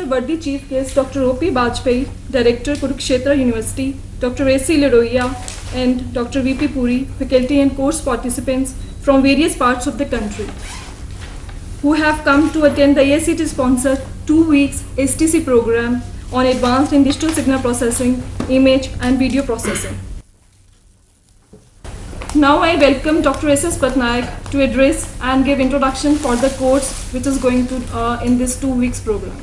Worthy Chief Guest Dr. O.P. Bajpai, Director, Kurukshetra University, Dr. A.C. Laroiya, and Dr. V.P. Puri, faculty and course participants from various parts of the country, who have come to attend the AICTE-sponsored 2 weeks STC program on Advanced in Digital Signal Processing, Image and Video Processing. Now I welcome Dr. S.S. Pattnaik to address and give introduction for the course which is going to in this 2 weeks program.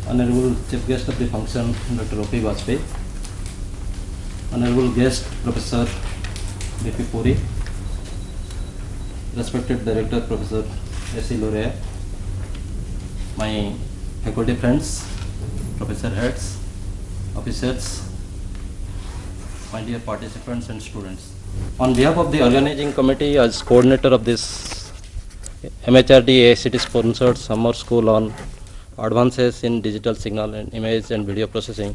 Honorable Chief Guest of the function, Dr. O.P. Bajpai, Honorable Guest, Professor V.P. Puri, respected Director, Professor A.C. Laroiya, my faculty friends, professor heads, officers, my dear participants and students. On behalf of the organizing committee, as coordinator of this MHRD AICTE sponsored summer school on advances in digital signal and image and video processing,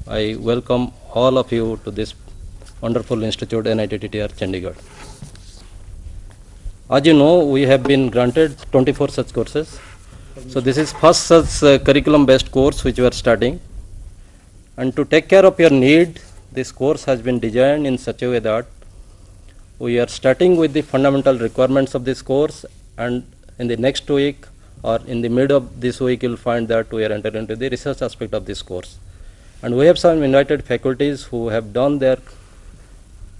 I welcome all of you to this wonderful institute, NITTTR Chandigarh. As you know, we have been granted 24 such courses. So this is first such curriculum-based course which we are starting. And to take care of your need, this course has been designed in such a way that we are starting with the fundamental requirements of this course, and in the next week or in the mid of this week, you will find that we are entering into the research aspect of this course. And we have some invited faculties who have done their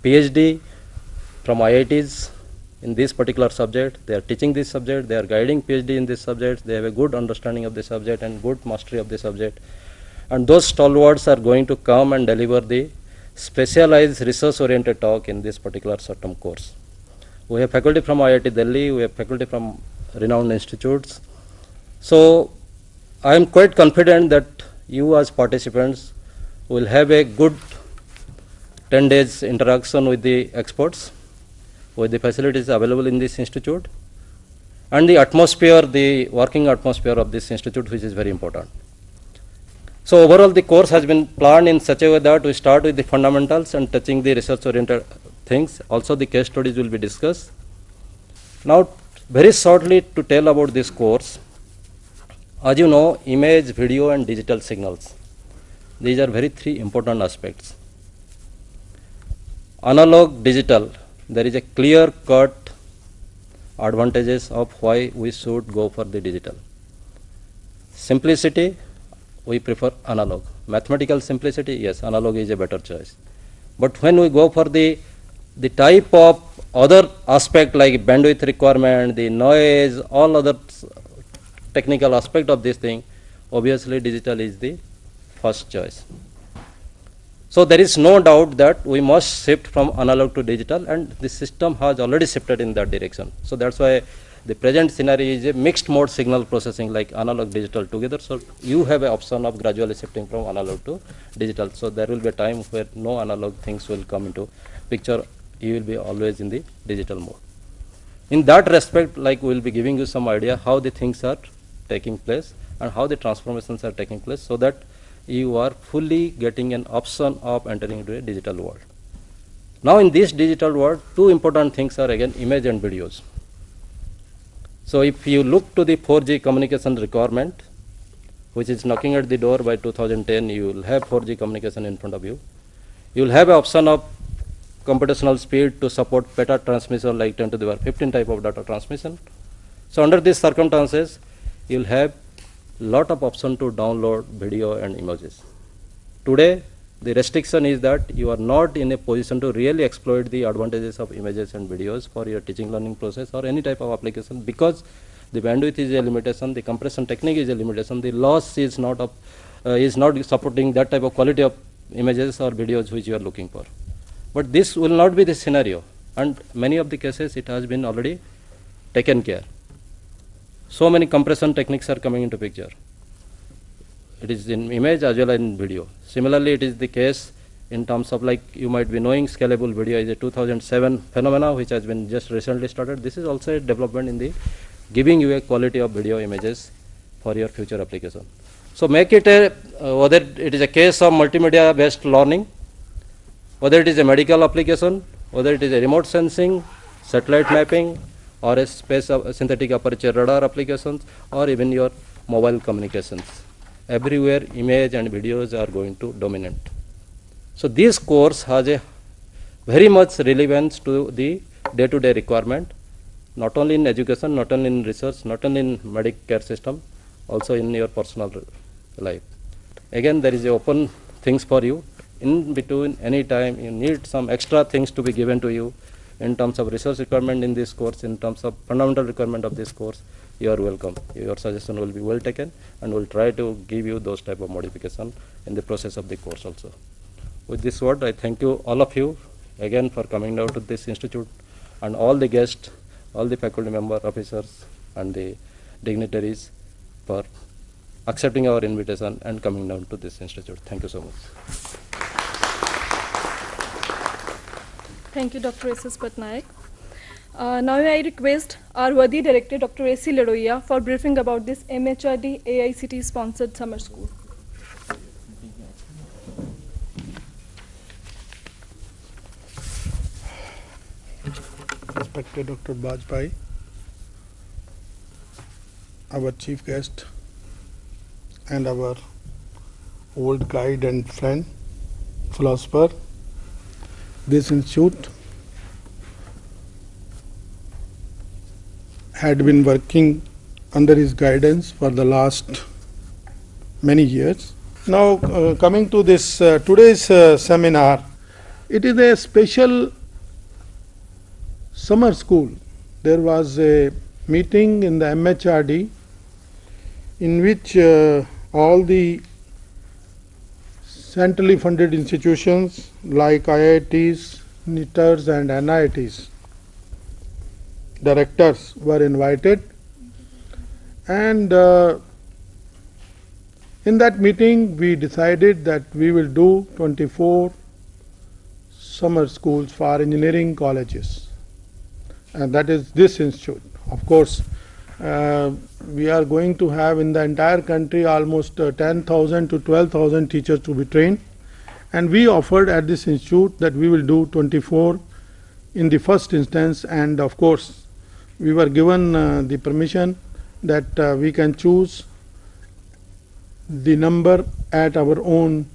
PhD from IITs in this particular subject. They are teaching this subject, they are guiding PhD in this subject, they have a good understanding of the subject and good mastery of the subject. And those stalwarts are going to come and deliver the specialized research-oriented talk in this particular short-term course. We have faculty from IIT Delhi, we have faculty from renowned institutes. So I am quite confident that you as participants will have a good 10 days interaction with the experts, with the facilities available in this institute, and the atmosphere, the working atmosphere of this institute, which is very important. So overall the course has been planned in such a way that we start with the fundamentals and touching the research oriented things. Also the case studies will be discussed. Now very shortly to tell about this course. As you know, image, video and digital signals, these are very three important aspects. Analog, digital, there is a clear cut advantages of why we should go for the digital. Simplicity, we prefer analog. Mathematical simplicity, yes, analog is a better choice. But when we go for the type of other aspect like bandwidth requirement, the noise, all other technical aspect of this thing, obviously digital is the first choice. So there is no doubt that we must shift from analog to digital, and the system has already shifted in that direction. So that's why the present scenario is a mixed mode signal processing, like analog digital together. So you have an option of gradually shifting from analog to digital. So there will be a time where no analog things will come into picture. You will be always in the digital mode. In that respect, like we will be giving you some idea how the things are taking place and how the transformations are taking place, so that you are fully getting an option of entering into a digital world. Now in this digital world, two important things are again image and videos. So if you look to the 4G communication requirement, which is knocking at the door by 2010, you will have 4G communication in front of you. You will have an option of computational speed to support beta transmission like 10 to the power 15 type of data transmission. So under these circumstances, you will have lot of option to download video and images. Today, the restriction is that you are not in a position to really exploit the advantages of images and videos for your teaching learning process or any type of application, because the bandwidth is a limitation, the compression technique is a limitation, the loss is not supporting that type of quality of images or videos which you are looking for. But this will not be the scenario, and many of the cases it has been already taken care. So many compression techniques are coming into picture. It is in image as well as in video. Similarly, it is the case in terms of, like you might be knowing, scalable video is a 2007 phenomena which has been just recently started. This is also a development in the giving you a quality of video images for your future application. So make it a, whether it is a case of multimedia based learning, whether it is a medical application, whether it is a remote sensing, satellite mapping or a space of synthetic aperture radar applications or even your mobile communications. Everywhere image and videos are going to dominate. So this course has a very much relevance to the day-to-day requirement, not only in education, not only in research, not only in medical care system, also in your personal life. Again, there is a open things for you. In between, any time you need some extra things to be given to you in terms of research requirement in this course, in terms of fundamental requirement of this course, you are welcome. Your suggestion will be well taken, and we'll try to give you those type of modification in the process of the course also. With this word, I thank you, all of you, again for coming down to this institute, and all the guests, all the faculty member, officers, and the dignitaries for accepting our invitation and coming down to this institute. Thank you so much. Thank you, Dr. S.S. Pattnaik. Now I request our worthy director, Dr. A.C. Laroiya, for briefing about this MHRD AICTE sponsored summer school. Respected Dr. Bajpai, our chief guest and our old guide and friend, philosopher, this institute had been working under his guidance for the last many years. Now coming to this today's seminar, it is a special summer school. There was a meeting in the MHRD in which all the centrally funded institutions like IITs, NITers and NITs directors were invited, and in that meeting we decided that we will do 24 summer schools for engineering colleges, and that is this institute. Of course, we are going to have in the entire country almost 10,000 to 12,000 teachers to be trained, and we offered at this institute that we will do 24 in the first instance, and of course we were given the permission that we can choose the number at our own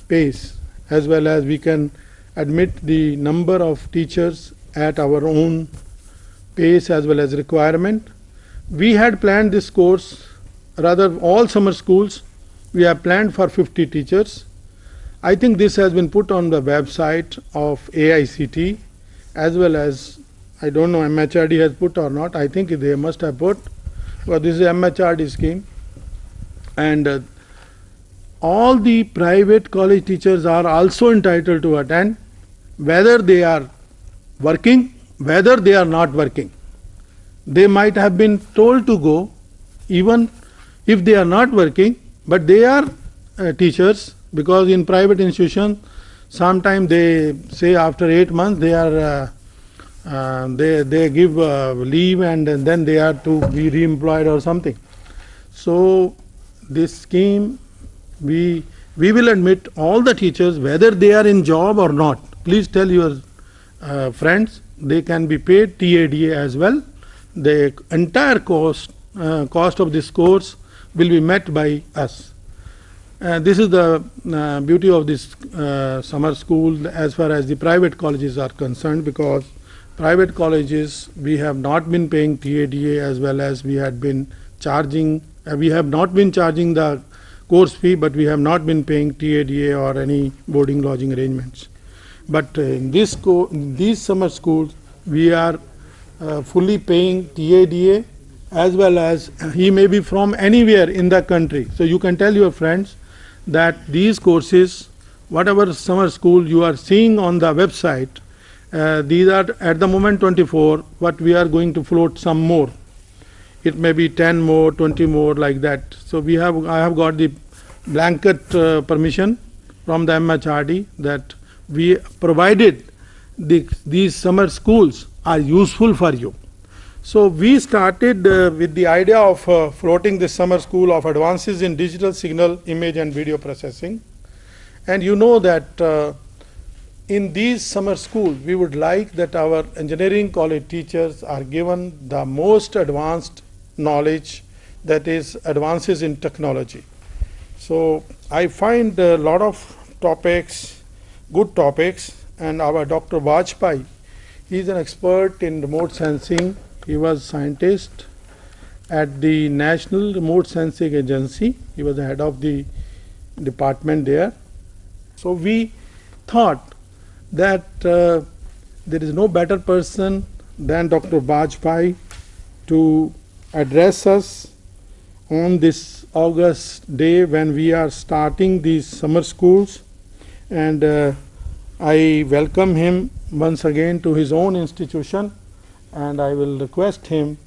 pace, as well as we can admit the number of teachers at our own pace as well as requirement. We had planned this course, rather all summer schools, we have planned for 50 teachers. I think this has been put on the website of AICTE, as well as, I don't know MHRD has put or not, I think they must have put, but this is a MHRD scheme. And all the private college teachers are also entitled to attend, whether they are working, whether they are not working. They might have been told to go even if they are not working, but they are teachers, because in private institutions sometimes they say after 8 months they are they give leave, and then they are to be re-employed or something. So this scheme, we will admit all the teachers whether they are in job or not. Please tell your friends they can be paid TADA as well. The entire cost of this course will be met by us. This is the beauty of this summer school as far as the private colleges are concerned, because private colleges we have not been paying TADA, as well as we had been charging, we have not been charging the course fee, but we have not been paying TADA or any boarding lodging arrangements. But in these summer schools we are fully paying TADA, as well as he may be from anywhere in the country. So you can tell your friends that these courses, whatever summer school you are seeing on the website, these are at the moment 24, but we are going to float some more. It may be 10 more, 20 more, like that. So I have got the blanket permission from the MHRD that we provided these summer schools are useful for you. So we started with the idea of floating this summer school of advances in digital signal, image and video processing. And you know that in these summer schools, we would like that our engineering college teachers are given the most advanced knowledge, that is advances in technology. So I find a lot of topics, good topics, and our Dr. Vajpayee, he is an expert in remote sensing. He was scientist at the National Remote Sensing Agency. He was the head of the department there. So we thought that there is no better person than Dr. Vajpayee to address us on this August day when we are starting these summer schools. And I welcome him once again to his own institution, and I will request him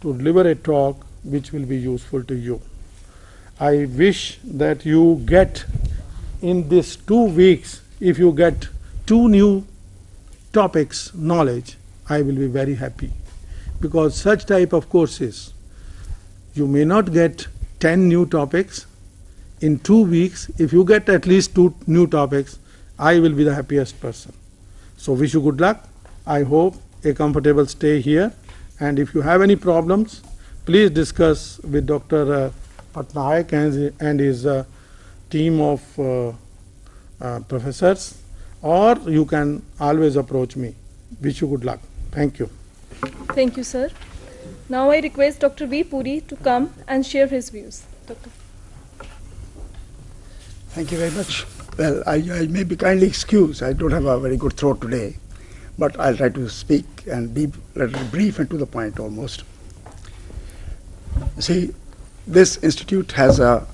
to deliver a talk which will be useful to you. I wish that you get in this 2 weeks, if you get 2 new topics knowledge, I will be very happy, because such type of courses you may not get 10 new topics in 2 weeks. If you get at least 2 new topics, I will be the happiest person. So wish you good luck. I hope a comfortable stay here, and if you have any problems, please discuss with Dr. Pattnaik and his team of professors, or you can always approach me. Wish you good luck. Thank you. Thank you, sir. Now I request Dr. V. Puri to come and share his views. Doctor. Thank you very much. Well, I may be kindly excused. I don't have a very good throat today, but I'll try to speak and be a little brief and to the point almost. See, this institute has a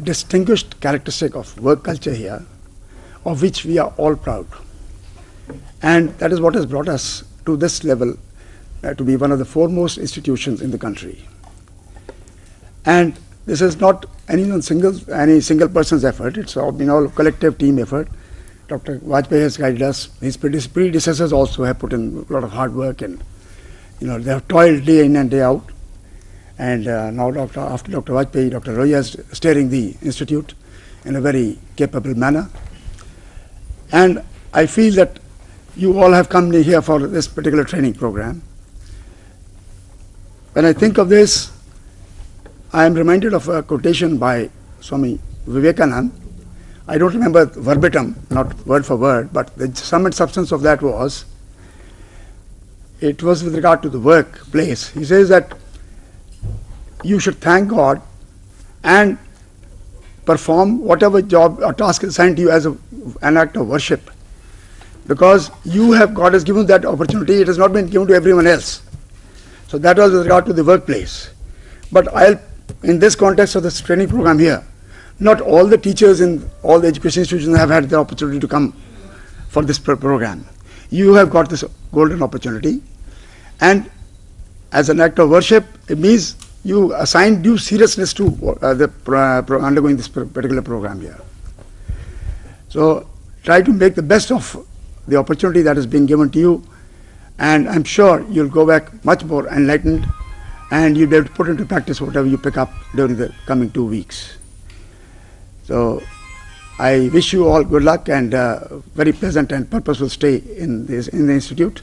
distinguished characteristic of work culture here, of which we are all proud. And that is what has brought us to this level, to be one of the foremost institutions in the country. And this is not any single person's effort. It's been all collective team effort. Dr. Vajpayee has guided us. His predecessors also have put in a lot of hard work, and they have toiled day in and day out. And now after Dr. Vajpayee, Dr. Laroiya is steering the institute in a very capable manner. And I feel that you all have come here for this particular training program. When I think of this, I am reminded of a quotation by Swami Vivekananda. I don't remember verbatim, not word for word, but the sum and substance of that was, it was with regard to the workplace. He says that you should thank God and perform whatever job or task is assigned to you as an act of worship, because God has given that opportunity. It has not been given to everyone else. So that was with regard to the workplace. But in this context of this training program here, not all the teachers in all the education institutions have had the opportunity to come for this program. You have got this golden opportunity, and as an act of worship, it means you assign due seriousness to undergoing this particular program here. So try to make the best of the opportunity that is being given to you, and I'm sure you'll go back much more enlightened, and you'll be able to put into practice whatever you pick up during the coming 2 weeks. So I wish you all good luck and very pleasant and purposeful stay in the institute.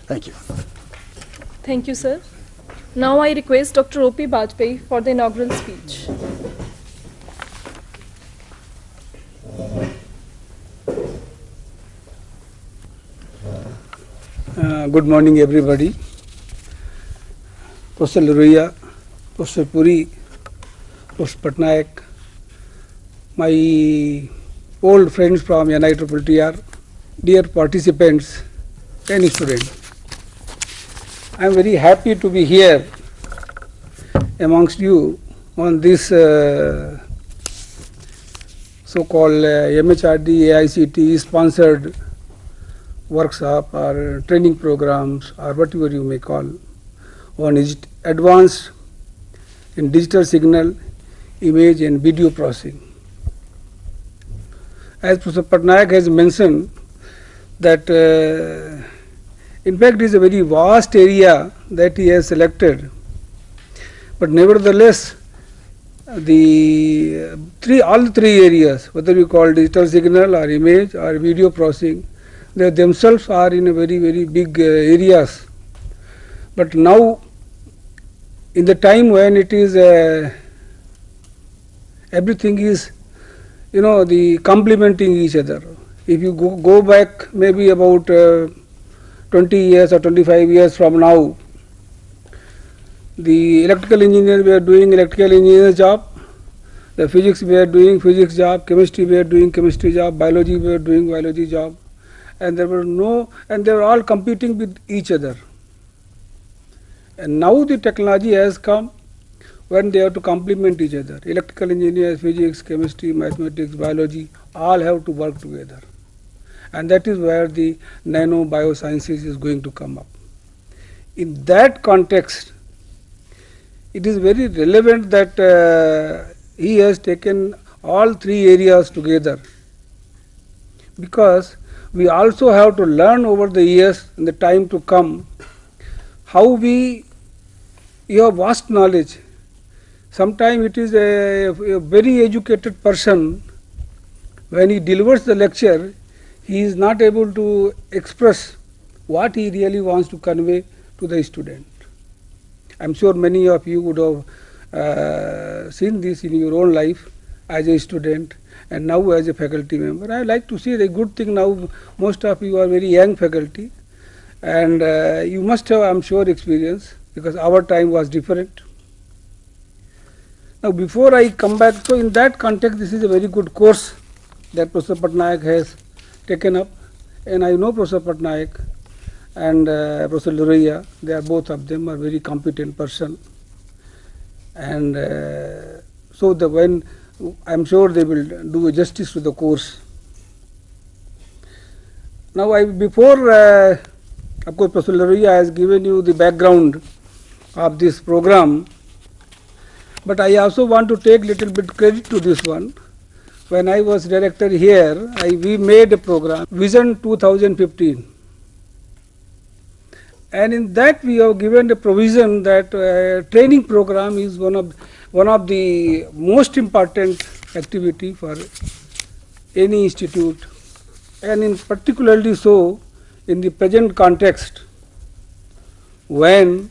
Thank you. Thank you, sir. Now I request Dr. O.P. Vajpayee for the inaugural speech. Good morning, everybody. Professor Laroiya, Professor Puri, Professor Pattnaik, my old friends from AICTE, dear participants and students. I am very happy to be here amongst you on this so-called MHRD AICTE sponsored workshop or training programs or whatever you may call. One is advanced in digital signal, image and video processing. As Professor Pattnaik has mentioned that in fact it is a very vast area that he has selected, but nevertheless all the three areas, whether you call digital signal or image or video processing, they themselves are in a very, very big areas. But now, in the time when it is everything is, the complementing each other. If you go back maybe about 20 years or 25 years from now, the electrical engineer were doing electrical engineer job, the physics were doing physics job, chemistry were doing chemistry job, biology were doing biology job, and they were all competing with each other. And now the technology has come when they have to complement each other. Electrical engineers, physics, chemistry, mathematics, biology, all have to work together. And that is where the nano biosciences is going to come up. In that context, it is very relevant that he has taken all three areas together, because we also have to learn over the years in the time to come how you have vast knowledge. Sometimes it is a very educated person, when he delivers the lecture, he is not able to express what he really wants to convey to the student. I am sure many of you would have seen this in your own life as a student and now as a faculty member. I like to see the good thing now, most of you are very young faculty, and you must have, I am sure, experience, because our time was different. Now, before I come back, so in that context, this is a very good course that Professor Pattnaik has taken up, and I know Professor Pattnaik and Professor Laroiya. They are, both of them are very competent person, and so when I am sure they will do justice to the course. Now, before of course Professor Laroiya has given you the background of this program, but I also want to take little bit credit to this one. When I was director here, we made a program, Vision 2015. And in that we have given the provision that training program is one of the most important activity for any institute, and in particularly so in the present context, when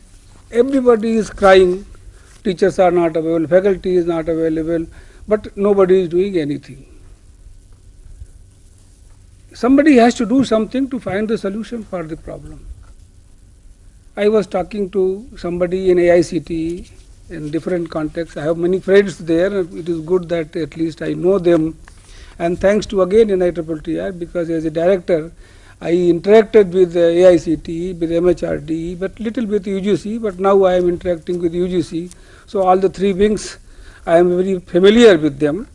everybody is crying, teachers are not available, faculty is not available, but nobody is doing anything. Somebody has to do something to find the solution for the problem. I was talking to somebody in AICTE in different contexts. I have many friends there, and it is good that at least I know them. And thanks to again NITTTI, because as a director, I interacted with AICTE, with MHRD, but little with UGC, but now I am interacting with UGC. So all the three wings, I am very familiar with them.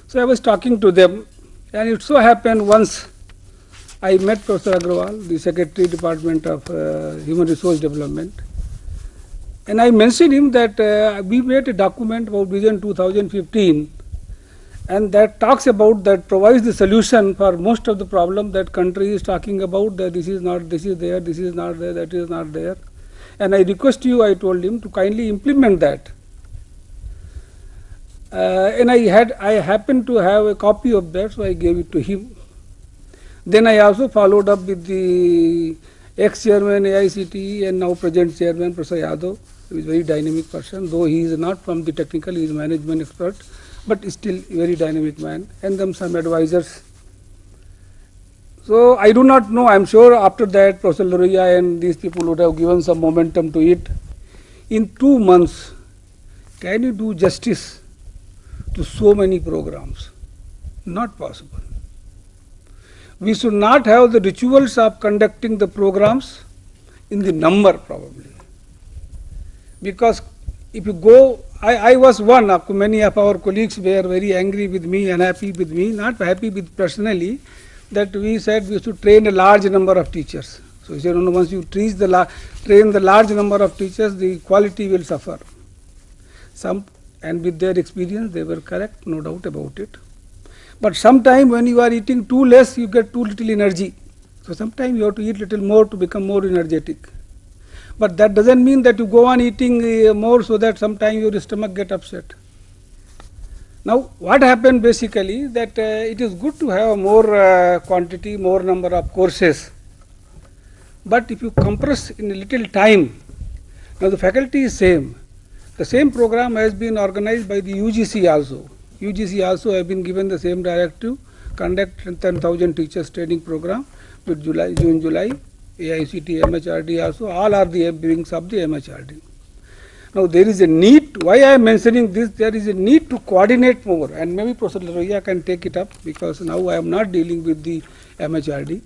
So I was talking to them, and it so happened once I met Professor Agrawal, the Secretary Department of Human Resource Development, and I mentioned him that we made a document about Vision 2015, and that talks about, that provides the solution for most of the problem that country is talking about, that this is not, this is there, this is not there, that is not there. And I request you, I told him, to kindly implement that. And I happened to have a copy of that, so I gave it to him. Then I also followed up with the ex-chairman AICTE and now present chairman Professor Yadav, who is a very dynamic person, though he is not from the technical, he is management expert, but still a very dynamic man, and then some advisors. So I do not know, I am sure after that Professor Laroiya and these people would have given some momentum to it. In 2 months, can you do justice to so many programs? Not possible. We should not have the rituals of conducting the programs in the number probably. Because if you go, I was one of many of our colleagues were very angry with me, unhappy with me, not happy with personally, that we said we should train a large number of teachers. So he said, no, once you train the large number of teachers, the quality will suffer. And with their experience, they were correct, no doubt about it. But sometimes when you are eating too less, you get too little energy. So sometimes you have to eat little more to become more energetic. But that doesn't mean that you go on eating more so that sometimes your stomach get upset. Now, what happened basically that it is good to have more quantity, more number of courses, but if you compress in a little time, now the faculty is same. The same program has been organized by the UGC also. UGC also have been given the same directive, conduct 10,000 teachers training program with June, July, AICTE, MHRD also, all are the wings of the MHRD. Now there is a need, why I am mentioning this, there is a need to coordinate more, and maybe Professor Laroiya can take it up because now I am not dealing with the MHRD.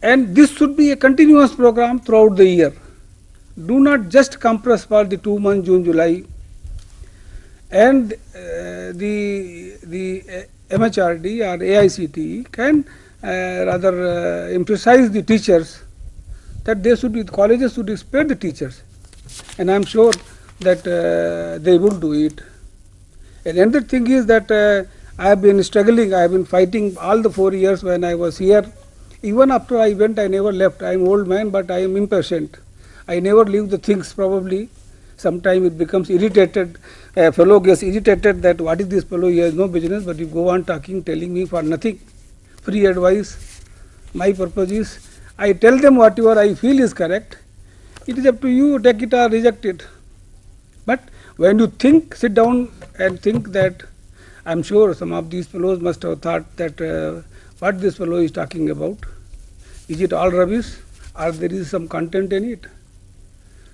And this should be a continuous program throughout the year. Do not just compress for the 2 months, June, July. And the MHRD or AICTE can rather emphasize the teachers that they should be, colleges should spare the teachers. And I am sure that they will do it. And another thing is that I have been struggling, I have been fighting all the 4 years when I was here. Even after I went, I never left. I am old man, but I am impatient. I never leave the things probably. Sometimes it becomes irritated. A fellow gets irritated that what is this fellow, he has no business, but you go on talking, telling me for nothing. Free advice. My purpose is, I tell them whatever I feel is correct. It is up to you, take it or reject it. But when you think, sit down and think that, I am sure some of these fellows must have thought that what this fellow is talking about, is it all rubbish or there is some content in it?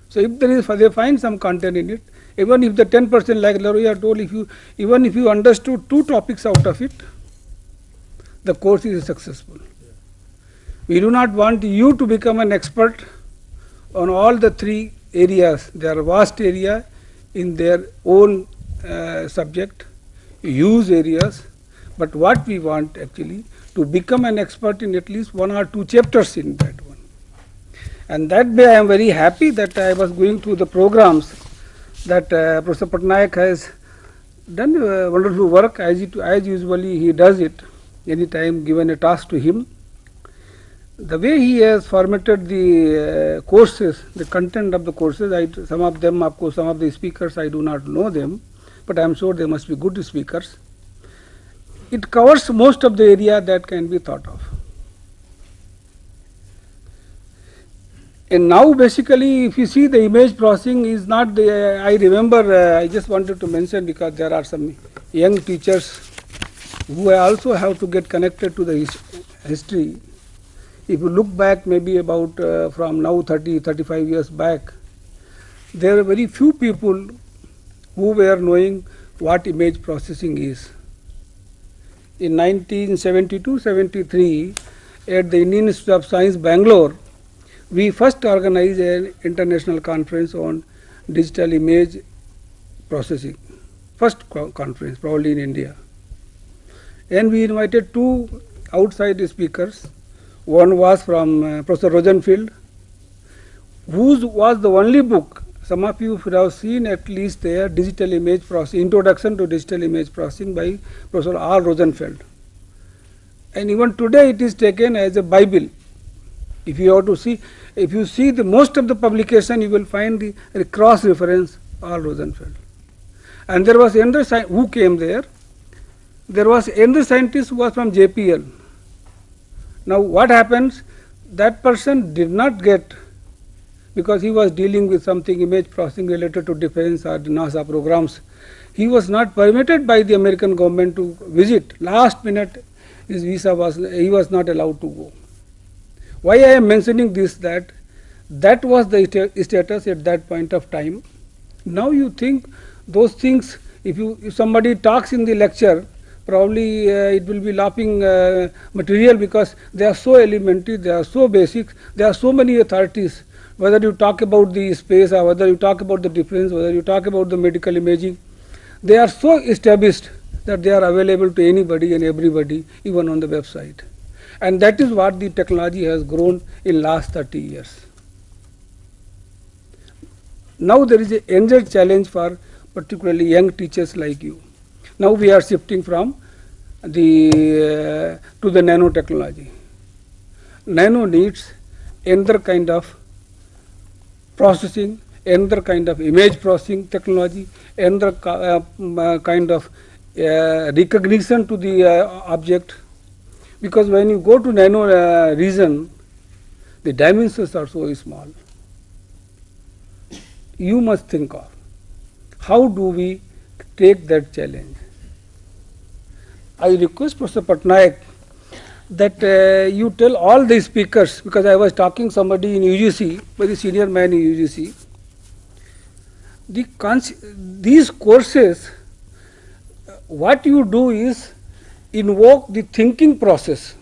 So if there is, they find some content in it, even if the 10% like Laroiya told, even if you understood 2 topics out of it, the course is successful. We do not want you to become an expert on all the 3 areas. They are vast area in their own subject, use areas, but what we want actually to become an expert in at least 1 or 2 chapters in that one. And that way I am very happy that I was going through the programs that Professor Pattnaik has done wonderful work as usually he does it anytime given a task to him. The way he has formatted the courses, the content of the courses, some of them, of course, some of the speakers I do not know them, but I am sure they must be good speakers. It covers most of the area that can be thought of. And now basically if you see the image processing is not the, I remember I just wanted to mention because there are some young teachers who also have to get connected to the history. If you look back maybe about from now 30-35 years back, there are very few people who were knowing what image processing is. In 1972-73 at the Indian Institute of Science, Bangalore, we first organized an international conference on digital image processing, first conference probably in India. And we invited 2 outside speakers. One was from Professor Rosenfeld, whose was the only book, some of you would have seen at least there, Digital Image Processing, Introduction to Digital Image Processing by Professor R. Rosenfeld. And even today it is taken as a Bible. If you have to see, if you see the most of the publication, you will find the cross reference R. Rosenfeld. And there was another who came there. There was another scientist who was from JPL. Now what happens? That person did not get, because he was dealing with something image processing related to defense or the NASA programs. He was not permitted by the American government to visit. Last minute his visa was, he was not allowed to go. Why I am mentioning this, that was the status at that point of time. Now you think those things, if somebody talks in the lecture, probably it will be laughing material because they are so elementary, they are so basic, there are so many authorities, whether you talk about the space or whether you talk about the defense, whether you talk about the medical imaging, they are so established that they are available to anybody and everybody, even on the website. And that is what the technology has grown in last 30 years. Now there is another challenge for particularly young teachers like you. Now we are shifting from the to the nanotechnology. Nano needs another kind of processing, another kind of image processing technology, another kind of recognition to the object, because when you go to nano region, the dimensions are so small. You must think of how do we take that challenge. I request Professor Pattnaik that you tell all the speakers, because I was talking somebody in UGC, very senior man in UGC, these courses, what you do is invoke the thinking process.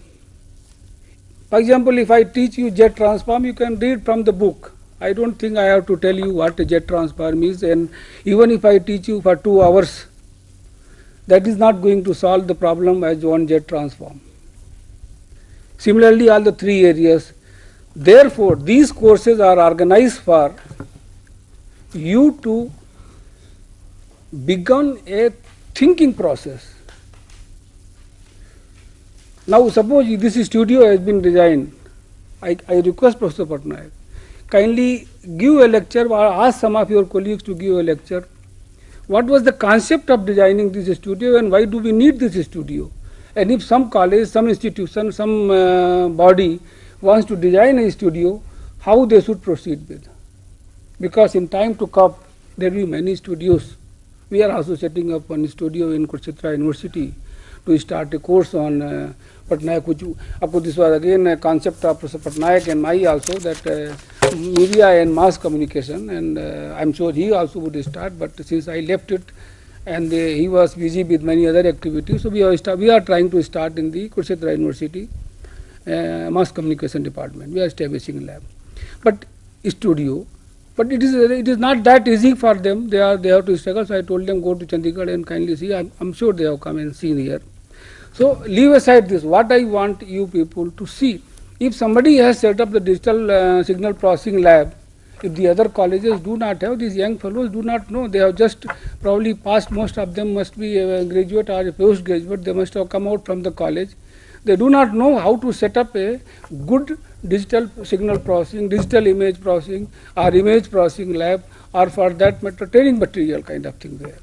For example, if I teach you jet transform, you can read from the book. I don't think I have to tell you what a jet transform is, and even if I teach you for 2 hours, that is not going to solve the problem as one jet transform. Similarly, all the 3 areas. Therefore, these courses are organized for you to begin a thinking process. Now, suppose this studio has been designed. I request Professor Pattnaik, kindly give a lecture or ask some of your colleagues to give a lecture. What was the concept of designing this studio and why do we need this studio? And if some college, some institution, some body wants to design a studio, how they should proceed with? Because in time to come, there will be many studios. We are also setting up one studio in Kurukshetra University to start a course on Pattnaik, which this was again a concept of Professor Pattnaik and my also, that media and mass communication, and I am sure he also would start, but since I left it and he was busy with many other activities, so we are trying to start in the Kurukshetra University mass communication department. We are establishing a lab, but studio. But it is not that easy for them. They have to struggle. So I told them, go to Chandigarh and kindly see. I'm sure they have come and seen here. So leave aside this. What I want you people to see, if somebody has set up the digital signal processing lab, if the other colleges do not have, these young fellows do not know. They have just probably passed. Most of them must be a graduate or a postgraduate. They must have come out from the college. They do not know how to set up a good digital signal processing, digital image processing or image processing lab, or for that matter training material kind of thing there.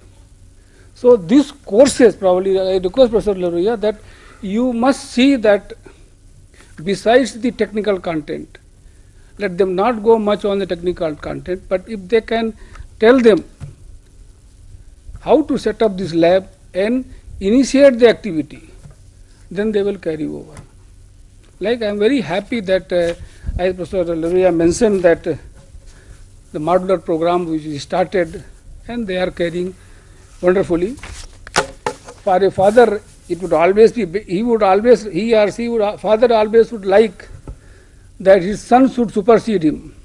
So these courses, probably I request Professor Laroiya that you must see that besides the technical content, let them not go much on the technical content, but if they can tell them how to set up this lab and initiate the activity, then they will carry over. Like I am very happy that as Professor Laroiya mentioned that the modular program which is started and they are carrying wonderfully. For a father, it would always be, father always would like that his son should supersede him.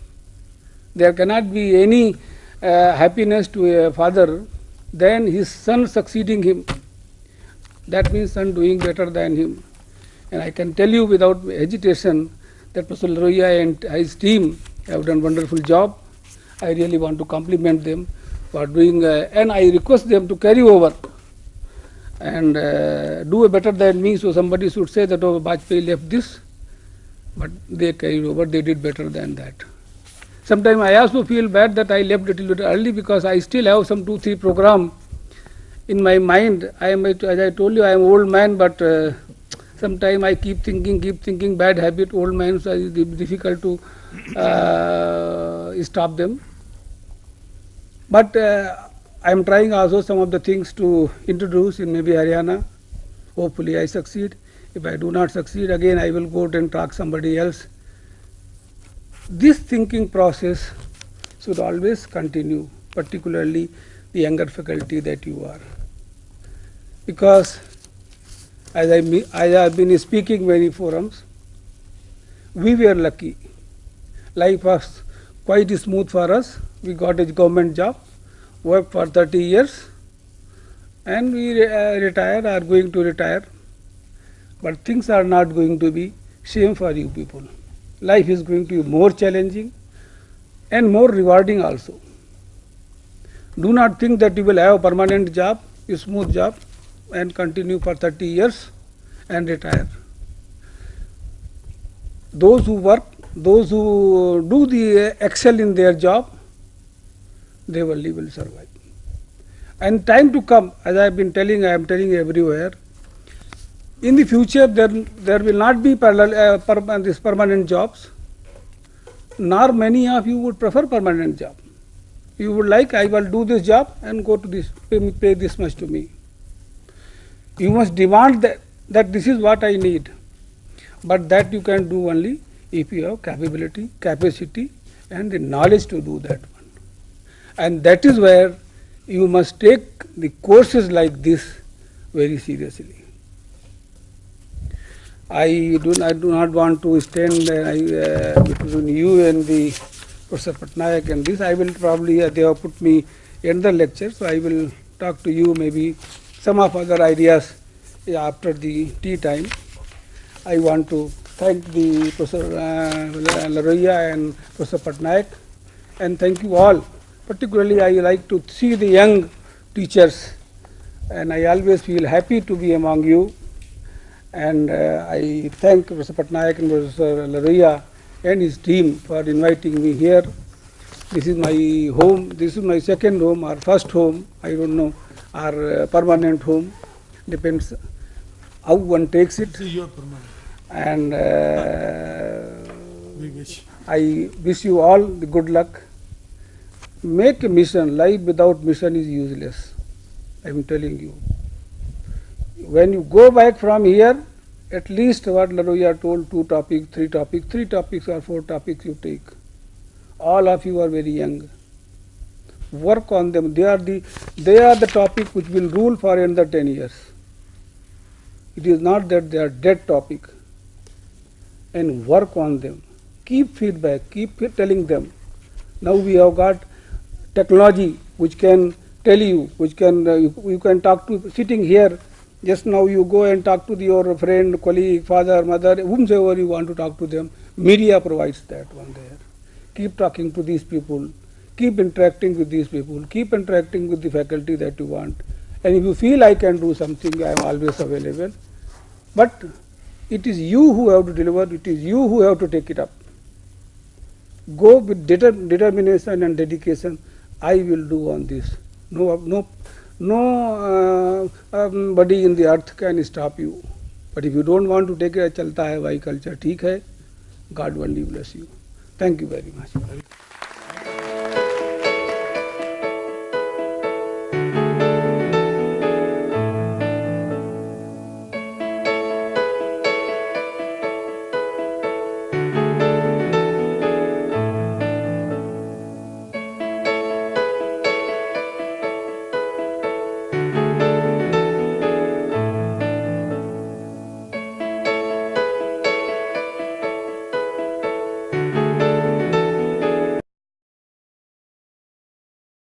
There cannot be any happiness to a father than his son succeeding him. That means son doing better than him. And I can tell you without hesitation that Professor Laroiya and his team have done wonderful job. I really want to compliment them for doing, and I request them to carry over and do a better than me. So somebody should say that, oh, Bajpayee left this, but they carried over, they did better than that. Sometimes I also feel bad that I left a little bit early because I still have some 2-3 programs in my mind. I am, as I told you, I am an old man, but sometimes I keep thinking, bad habit, old man, so it is difficult to stop them. But I am trying also some of the things to introduce in maybe Haryana. Hopefully I succeed. If I do not succeed, again I will go and talk somebody else. This thinking process should always continue, particularly the younger faculty that you are. Because as I have been speaking many forums, we were lucky. Life was quite smooth for us. We got a government job, worked for 30 years, and we retired, are going to retire. But things are not going to be same for you people. Life is going to be more challenging and more rewarding also. Do not think that you will have a permanent job, a smooth job, and continue for 30 years and retire. Those who work, those who do excel in their job, they will survive. And time to come, as I have been telling, I am telling everywhere, in the future there will not be these permanent jobs, nor many of you would prefer permanent job. You would like, I will do this job and go to this, pay this much to me. You must demand that this is what I need. But that you can do only if you have capability, capacity and the knowledge to do that one. And that is where you must take the courses like this very seriously. I do not want to stand between you and the Professor Pattnaik and this. I will probably, they have put me in the lecture, so I will talk to you maybe some of other ideas after the tea time. I want to thank the Professor Laroiya and Professor Pattnaik, and thank you all. Particularly, I like to see the young teachers, and I always feel happy to be among you. And I thank Professor Pattnaik and Professor Laroiya and his team for inviting me here. This is my home. This is my second home or first home. I don't know, or permanent home. Depends how one takes it. This is your permanent. And We wish. I wish you all the good luck. Make a mission. Life without mission is useless. I am telling you. When you go back from here, at least what Laroiya told, 2 topics, 3 topics, 3 topics or 4 topics you take. All of you are very young. Work on them. They are the topic which will rule for another 10 years. It is not that they are dead topic. And work on them. Keep feedback, keep telling them. Now we have got technology which can tell you, which can you can talk to sitting here. Just now you go and talk to your friend, colleague, father, mother, whomsoever you want to talk to them. Media provides that one there. Keep talking to these people. Keep interacting with these people. Keep interacting with the faculty that you want. And if you feel I can do something, I am always available. But it is you who have to deliver. It is you who have to take it up. Go with determination and dedication. I will do on this. Nobody in the earth can stop you. But if you don't want to take it, chalta hai bhai culture, theek hai. God only bless you. Thank you very much.